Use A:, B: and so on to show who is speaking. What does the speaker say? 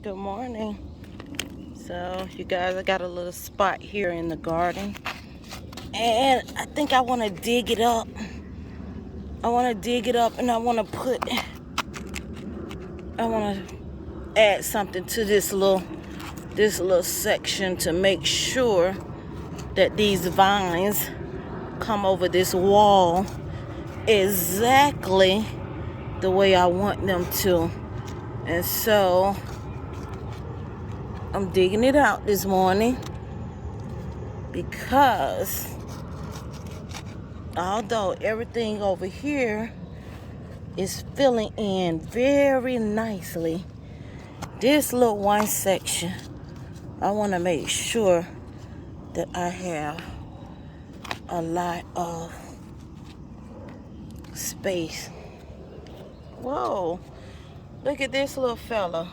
A: Good morning. So, you guys, I got a little spot here in the garden, and I think I want to dig it up. And I want to add something to this little section to make sure that these vines come over this wall exactly the way I want them to. And so I'm digging it out this morning because although everything over here is filling in very nicely, this little one section, I want to make sure that I have a lot of space. Whoa, look at this little fella.